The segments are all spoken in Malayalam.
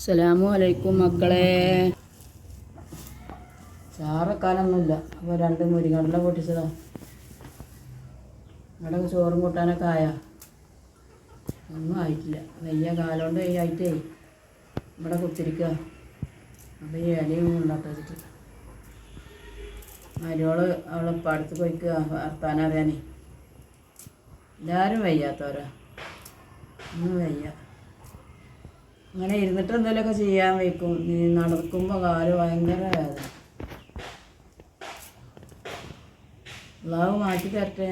അസ്സലാമു അലൈക്കും മക്കളെ. ചാറക്കാനൊന്നുമില്ല. അപ്പോൾ 2 മുരിങ്ങടല പൊട്ടിച്ചതാ. ഇവിടെ ചോറും കൂട്ടാനൊക്കെ ആയാ ഒന്നും ആയിട്ടില്ല. വയ്യ കാലോണ്ട് ആയിട്ടേ ഇവിടെ കുത്തിരിക്കുക. അപ്പോൾ ഈ ഇലയും ഉണ്ടാക്കി വെച്ചിട്ട് മരുവോള് അവളിപ്പോൾ അടുത്ത് പോയിക്കുക വർത്താനം അറിയാനേ. എല്ലാവരും വയ്യാത്തവരാ, ഒന്നും വയ്യ. അങ്ങനെ ഇരുന്നിട്ട് എന്തെങ്കിലുമൊക്കെ ചെയ്യാൻ വയ്ക്കും. നടക്കുമ്പോൾ കാല് ഭയങ്കര വേദന. അള്ളാഹു മാറ്റി തരട്ടെ.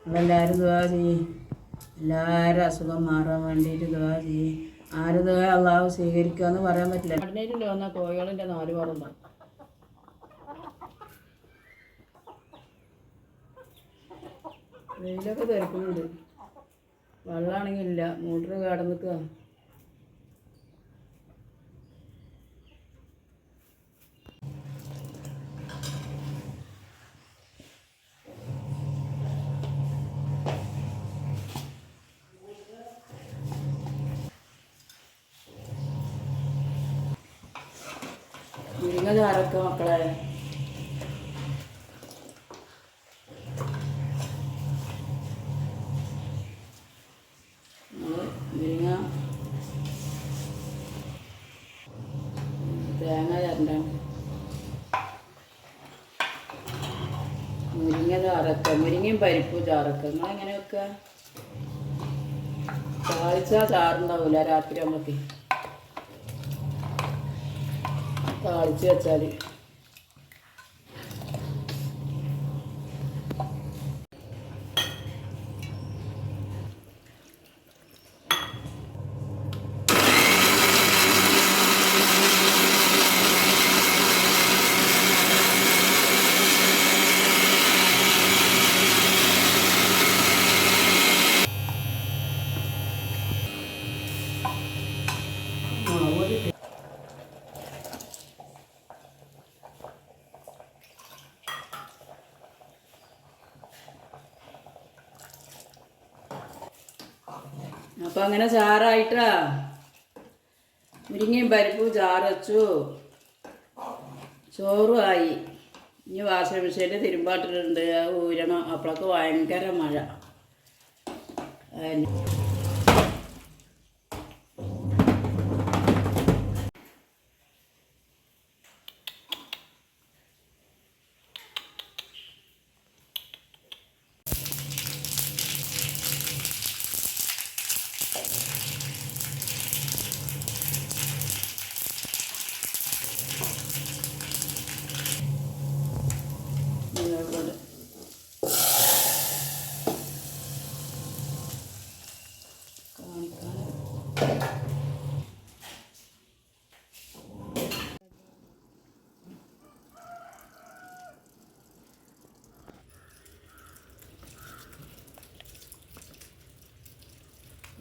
നമ്മളെല്ലാവരും ദുആ ചെയ്യും. എല്ലാവരും അസുഖം മാറാൻ വേണ്ടിയിട്ട് ദുആ ചെയ്യും. ആരും ദുആ അള്ളാഹു സ്വീകരിക്കുക എന്ന് പറയാൻ പറ്റില്ല. പടിനേറ്റില്ല വന്നാൽ കോഴികളിൻ്റെ 4 പുറമുണ്ടാവും. വെയിലൊക്കെ തിരക്കുന്നുണ്ട്. വെള്ളമാണെങ്കിൽ ഇല്ല, മോട്ടർ കടന്നിക്കുക. മുരിങ്ങ ചാറൊക്കെ മക്കളെ. മുരിങ്ങ തേങ്ങ ചേരണ്ട. മുരിങ്ങ ചാറക്ക, മുരിങ്ങയും പരിപ്പും ചാറക്ക. നിങ്ങളെങ്ങനെ വെക്കുക? താളിച്ചാൽ ചാറുണ്ടാവില്ല. രാത്രി ആകുമ്പോഴേക്ക് താളിച്ച് വെച്ചാൽ അപ്പോൾ അങ്ങനെ ചാറായിട്ടാ. മുരിങ്ങയും പരിപ്പും ചാറ് വെച്ചു. ചോറും ആയി. ഇനി വാഷിംഗ് മെഷീനിൽ തിരുമ്പാട്ടിട്ടുണ്ട്. അത് ഊരണം. അപ്പോഴൊക്കെ ഭയങ്കര മഴ.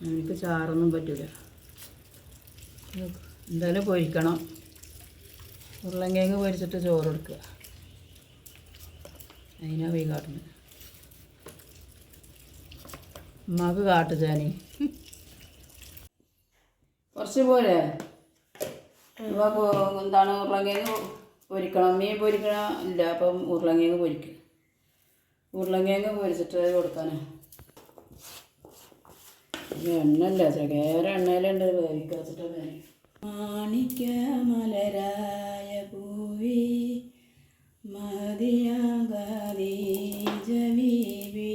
എനിക്ക് ചാറൊന്നും പറ്റില്ല. എന്തായാലും പൊരിക്കണം. ഉരുളൻകിഴങ്ങ് പൊരിച്ചിട്ട് ചോറ് എടുക്കുക. അതിനാ പോയി കാട്ടുന്നത്. ഉമ്മാക്ക് കാട്ടുചാനി കുറച്ച് പോലെ. അപ്പോൾ എന്താണ് ഉരുളൻകിഴങ്ങ് പൊരിക്കണം. മീൻ പൊരിക്കണം ഇല്ല. അപ്പം ഉരുളൻകിഴങ്ങ് പൊരിക്കും. ഉരുളൻകിഴങ്ങ് പൊരിച്ചിട്ട് കൊടുക്കാനാ. എണ്ണല്ല, ചകേര എണ്ണയിലുണ്ട്. വേവിക്കാച്ചിട്ട് മാണിക്ക മലരായ പൂവി മതിയാകാതെ ജമീവി.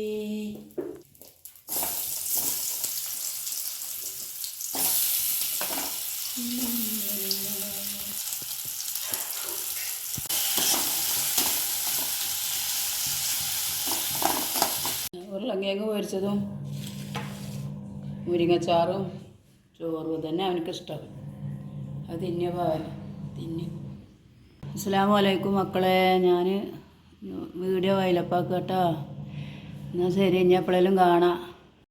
ഉരുളങ്കിഴങ്ങ് പൊരിച്ചതും മുരിങ്ങച്ചാറും ചോറും തന്നെ അവനക്കിഷ്ടം. അത് തിന്നിയ തിന്നി. അസ്സലാമു അലൈക്കും മക്കളെ. ഞാൻ വീഡിയോ വൈലപ്പാക്കുക കേട്ടോ. എന്നാൽ ശരി, ഇനി എപ്പോഴേലും കാണാം.